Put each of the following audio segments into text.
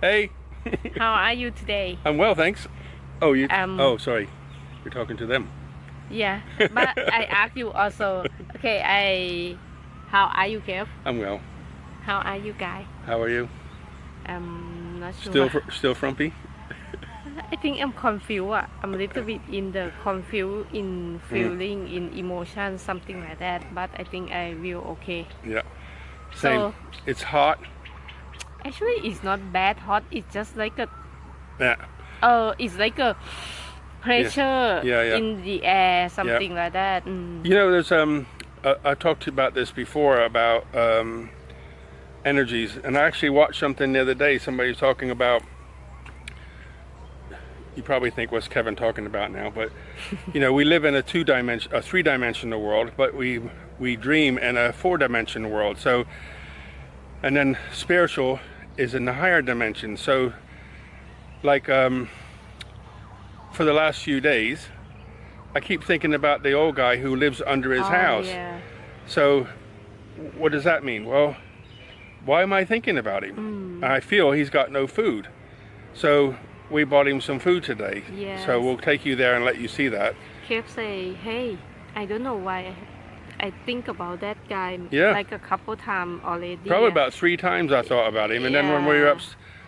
Hey, How are you today? I'm well, thanks. Oh, you. Um, Oh, sorry. You're talking to them. yeah, but I ask you also. Okay, how are you, Kev? I'm well. How are you, guy? How are you? Not Still, sure. still frumpy. I think I'm confused. I'm a little bit in the confused in Mm, feeling, in emotion, something like that. But I think I will okay. yeah. Same. So It's hot. actually, it's not bad hot. It's just like a Yeah. it's like a Yeah. pressure Yeah. Yeah. in the air, Yeah. something like that. There's I talked about this before about energies, and I actually watched something the other day. Somebody was talking about. You probably think what's Kevin talking about now, but we live in a three-dimensional world, but we dream in a four-dimensional world. So, and then spiritual is in the higher dimension. So, like for the last few days, I keep thinking about the old guy who lives under his Oh house. yeah. So, what does that mean? Well, why am I thinking about him? I feel he's got no food. So, we bought him some food today. So, Yes. we'll take you there and let you see that. Kev say, hey, I don't know why I think about that guy Yeah. like a couple times already. Probably about 3 times I thought about him. And then when we were Yeah. up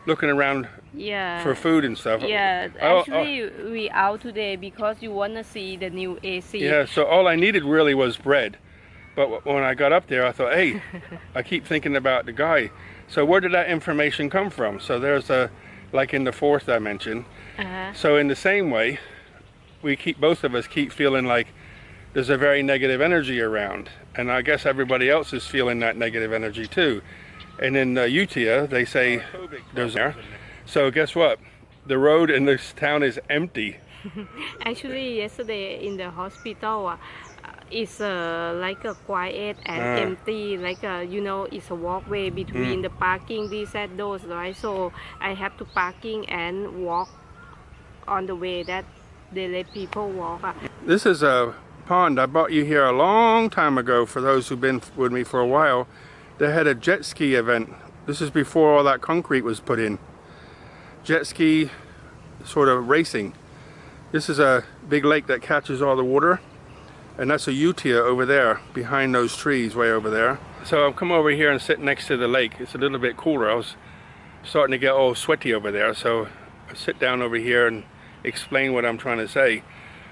looking around Yeah. for food and stuff. Yeah, actually we out today because you wanna see the new AC. Yeah, so all I needed really was bread. But when I got up there, I thought, hey, I keep thinking about the guy. So where did that information come from? So there's like in the fourth dimension. Uh-huh. So in the same way, both of us keep feeling like there's a very negative energy around. And I guess everybody else is feeling that negative energy too. And in Utia, they say there's there. So guess what? The road in this town is empty. Actually, yesterday in the hospital, it's like a quiet and empty, like it's a walkway between the parking, these and those, right? So I have to parking and walk on the way that they let people walk. This is a pond. I brought you here a long time ago for those who've been with me for a while. They had a jet ski event. This is before all that concrete was put in. Jet ski sort of racing. This is a big lake that catches all the water, and that's a Utia over there behind those trees way over there. So I've come over here and sit next to the lake. It's a little bit cooler. I was starting to get all sweaty over there, so I sit down over here and explain what I'm trying to say.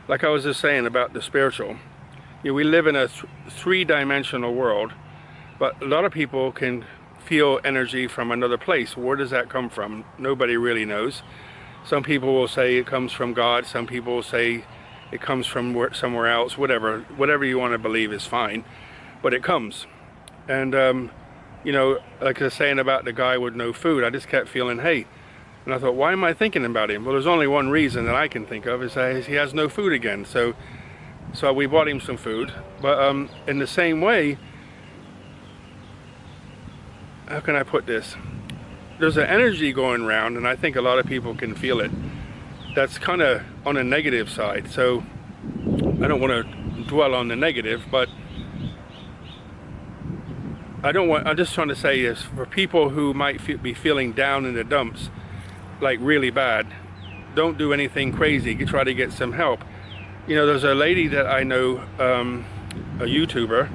Like I was just saying about the spiritual. We live in a three-dimensional world, but a lot of people can feel energy from another place. Where does that come from? Nobody really knows. Some people will say it comes from God. Some people will say it comes from somewhere else. Whatever you want to believe is fine, but it comes. And like I was saying about the guy with no food, I just kept feeling, hey. And I thought, why am I thinking about him? Well, there's only one reason that I can think of, is that he has no food again. So we bought him some food. But in the same way, how can I put this? There's an energy going around, and I think a lot of people can feel it. That's kind of on a negative side. So I don't want to dwell on the negative, but I'm just trying to say is for people who might be feeling down in the dumps, like really bad, don't do anything crazy. You try to get some help. There's a lady that I know, a YouTuber.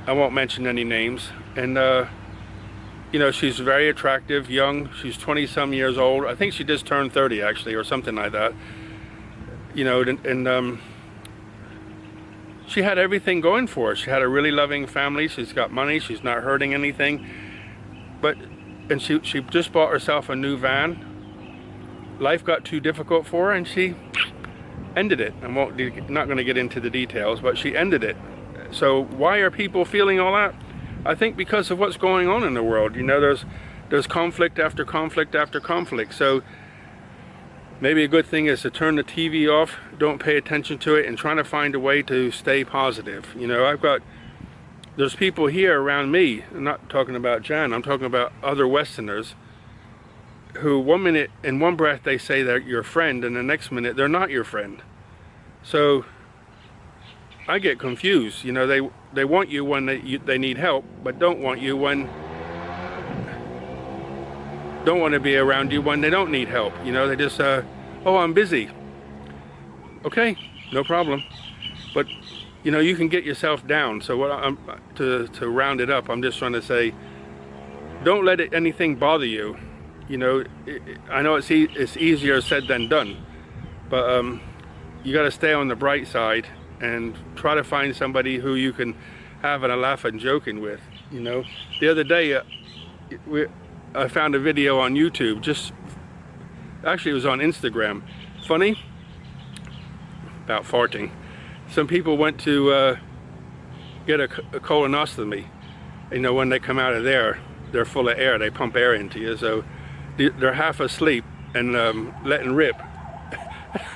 I won't mention any names, and she's very attractive, young. She's 20 some years old. I think she just turned 30 actually, or something like that. And she had everything going for her. She had a really loving family. She's got money. She's not hurting anything. And she just bought herself a new van. Life got too difficult for her, and she ended it. I'm not going to get into the details, but she ended it. So why are people feeling all that? I think because of what's going on in the world. There's conflict after conflict after conflict. So maybe a good thing is to turn the TV off, don't pay attention to it, and trying to find a way to stay positive. There's people here around me, I'm not talking about Jan, I'm talking about other Westerners, who 1 minute, in one breath they say they're your friend, and the next minute they're not your friend. So I get confused. They want you when they need help, but don't want you when don't want to be around you when they don't need help. You know, they just, oh, I'm busy. Okay, no problem. But, you know, you can get yourself down. So what to round it up, I'm just trying to say, don't let anything bother you. You know, I know it's easier said than done, but you got to stay on the bright side and try to find somebody who you can have a laugh and joking with. You know, the other day I found a video on YouTube. Actually, it was on Instagram. Funny about farting. Some people went to get a colonoscopy. You know, when they come out of there, they're full of air. They pump air into you, so they're half asleep and letting rip.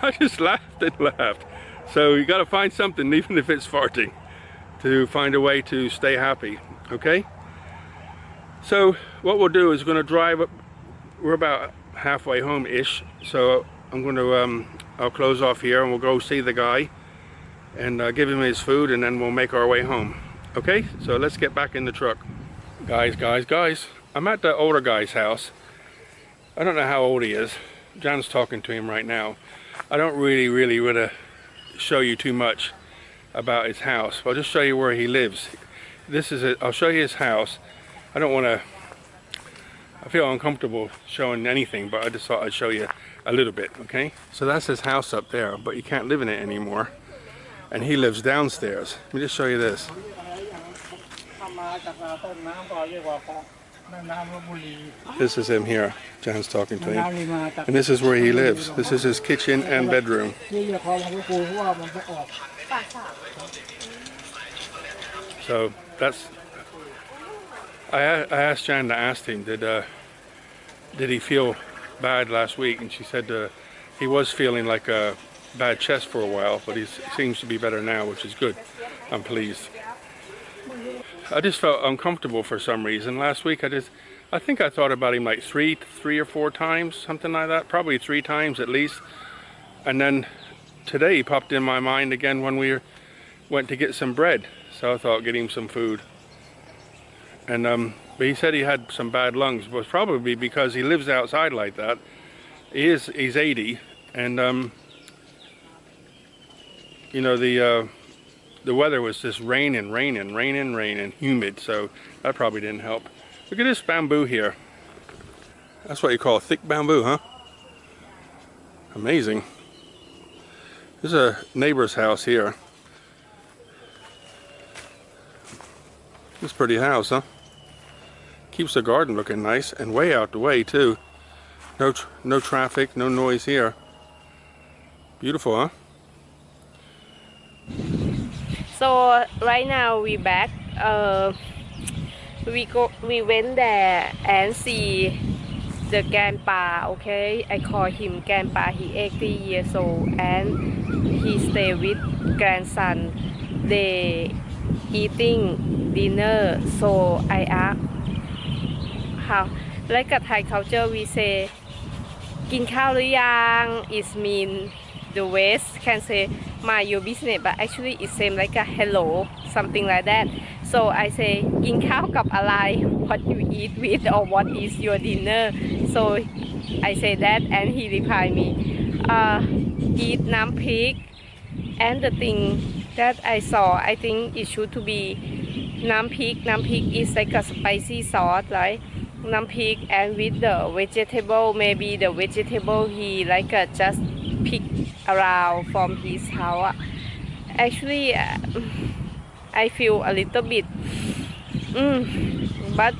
I just laughed and laughed. So you got to find something, even if it's farting, to find a way to stay happy. Okay. So what we'll do is we're going to drive up. We're about halfway home-ish. So I'm going to I'll close off here and we'll go see the guy and give him his food, and then we'll make our way home. Okay. So let's get back in the truck. Guys, I'm at the older guy's house. I don't know how old he is. John's talking to him right now. I don't really want to show you too much about his house. I'll just show you where he lives. This is it. I'll show you his house. I don't want to, I feel uncomfortable showing anything, but I just thought I'd show you a little bit, okay? So that's his house up there, but you can't live in it anymore. And he lives downstairs. Let me just show you this. This is him here. John's talking to him. And this is where he lives. This is his kitchen and bedroom. So that's, I asked Jan to ask him, did he feel bad last week? And she said he was feeling like a bad chest for a while, but he seems to be better now, which is good. I'm pleased. I just felt uncomfortable for some reason. Last week I think I thought about him like three or four times, something like that, probably 3 times at least. And then today he popped in my mind again when we went to get some bread. So I thought, get him some food. And but he said he had some bad lungs. It was probably because he lives outside like that. He's 80, and you know, the weather was just raining, humid, so that probably didn't help. Look at this bamboo here. That's what you call thick bamboo, huh? Amazing. There's a neighbor's house here. This pretty house, huh? Keeps the garden looking nice, and way out the way too. No traffic, no noise here. Beautiful, huh? So right now we back. We went there and see the grandpa. Okay, I call him grandpa. He 80 years old and he stay with grandson. They eating dinner. So I asked how, like a Thai culture, we say กินข้าวหรือยัง is mean the West can say mind your business, but actually it seems like a hello, something like that. So I say กินข้าวกับอะไร what you eat with, or what is your dinner. So I say that and he replied me eat น้ำพริก and the thing that I saw, I think it should to be น้ำพริกis like a spicy sauce, right? น้ำพริก and with the vegetable, maybe the vegetable he like just pick around from his house. Actually I feel a little bit but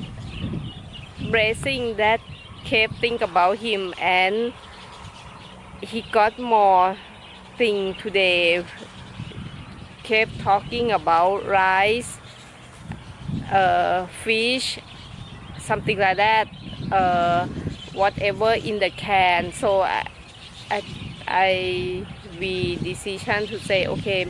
blessing that kept think about him, and he got more thing today. Kept talking about rice, fish, something like that, whatever in the can. So we decision to say, okay,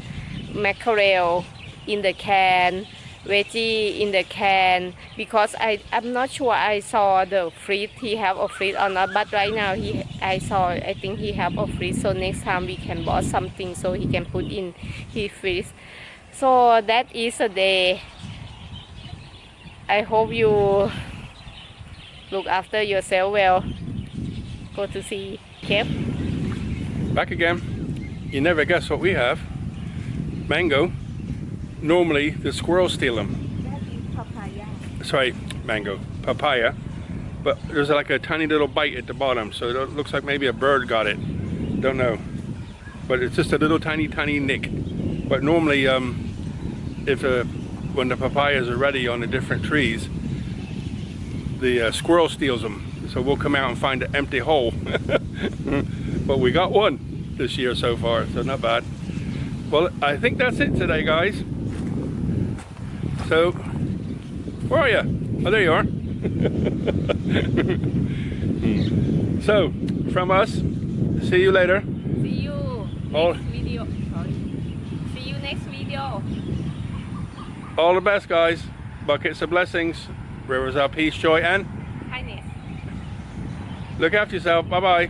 mackerel in the can, veggie in the can, because I'm not sure I saw the fridge, he have a fridge or not, but right now I think he have a fridge, so next time we can buy something so he can put in his fridge. So that is a day. I hope you Look after yourself well. Go to see cave. Back again. You never guess what we have. Mango. Normally the squirrels steal them. That is papaya. Sorry, mango. Papaya. But there's like a tiny little bite at the bottom, so it looks like maybe a bird got it. Don't know. But it's just a little tiny nick. But normally when the papayas are ready on the different trees, the squirrel steals them. So we'll come out and find an empty hole. But we got one this year so far, so not bad. Well, I think that's it today, guys. So, where are you? Oh, there you are. So, from us, see you later. See you next video. Sorry. See you next video. All the best, guys. Buckets of blessings. Rivers of peace, joy, and Kindness. look after yourself. Bye-bye.